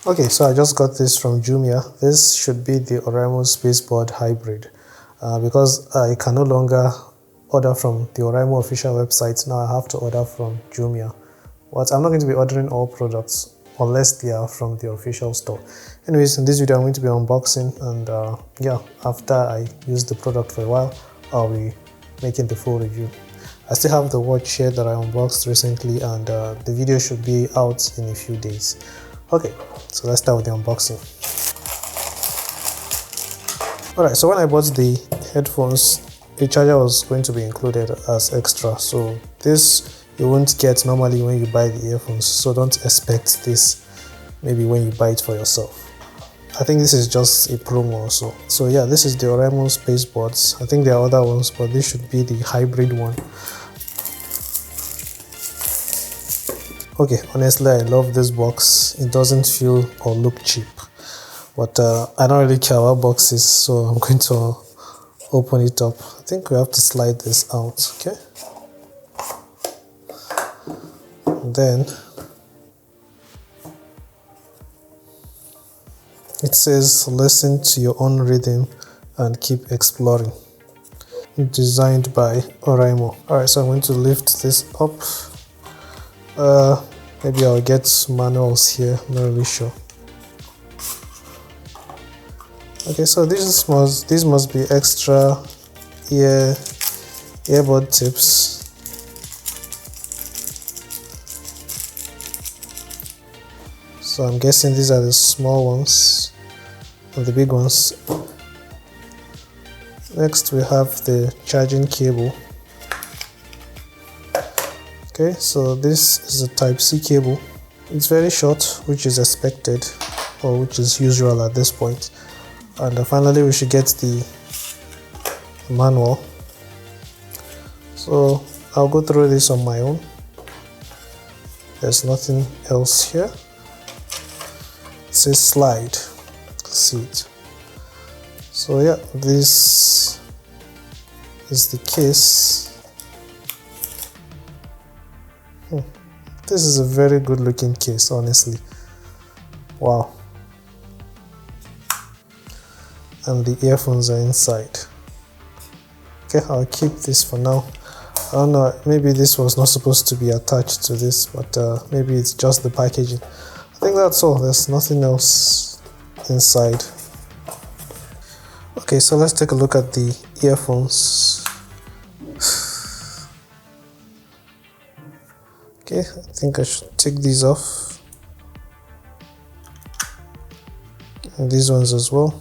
Okay, so I just got this from Jumia. This should be the Oraimo SpaceBud hybrid. Because I can no longer order from the Oraimo official website, now I have to order from Jumia. But I'm not going to be ordering all products unless they are from the official store. Anyways, in this video I'm going to be unboxing, and yeah, after I use the product for a while, I'll be making the full review. I still have the watch here that I unboxed recently, and the video should be out in a few days. Okay, so let's start with the unboxing. Alright, so when I bought the headphones, a charger was going to be included as extra. So this you won't get normally when you buy the earphones, so don't expect this maybe when you buy it for yourself. I think this is just a promo also. So yeah, this is the Oraimo SpaceBuds. I think there are other ones, but this should be the hybrid one. Okay, honestly, I love this box. It doesn't feel or look cheap, but I don't really care about boxes, so I'm going to open it up. I think we have to slide this out, okay? And then it says, listen to your own rhythm and keep exploring. Designed by Oraimo. Alright, so I'm going to lift this up. Maybe I'll get manuals here, not really sure. Okay, so these must be extra earbud tips. So I'm guessing these are the small ones and the big ones. Next we have the charging cable. Okay, so this is a Type-C cable. It's very short, which is expected, or which is usual at this point. And finally we should get the manual. So I'll go through this on my own. There's nothing else here. It says slide. See it. So yeah, this is the case. This is a very good looking case, honestly. Wow. And the earphones are inside. Okay, I'll keep this for now. I don't know, maybe this was not supposed to be attached to this, but maybe it's just the packaging. I think that's all. There's nothing else inside. Okay, so let's take a look at the earphones. Okay, I think I should take these off. And these ones as well.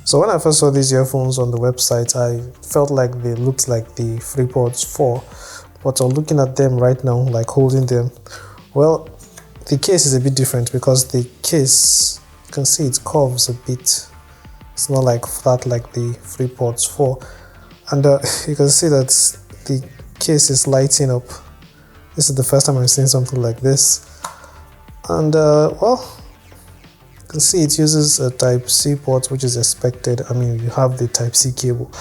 So when I first saw these earphones on the website, I felt like they looked like the FreePods 4. But I'm looking at them right now, like holding them. Well, the case is a bit different because the case, you can see it curves a bit. It's not like flat like the FreePods 4. And you can see that the case is lighting up. This is the first time I've seen something like this. And well, you can see it uses a Type-C port, which is expected. I mean, you have the Type-C cable.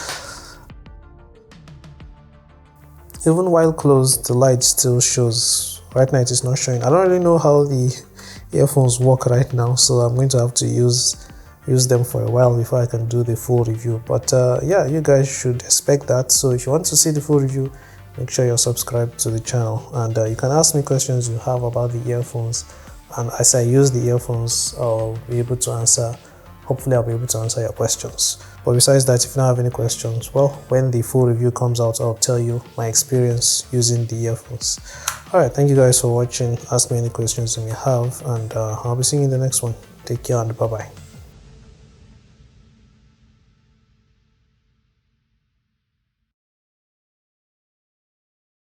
Even while closed, the light still shows. Right now it is not showing. I don't really know how the earphones work right now, so I'm going to have to use them for a while before I can do the full review. But yeah, you guys should expect that. So if you want to see the full review, make sure you're subscribed to the channel, and you can ask me questions you have about the earphones, and as I use the earphones, I'll be able to answer. Hopefully I'll be able to answer your questions. But besides that, if you don't have any questions, well, when the full review comes out, I'll tell you my experience using the earphones. Alright, thank you guys for watching. Ask me any questions you may have, and I'll be seeing you in the next one. Take care and bye bye.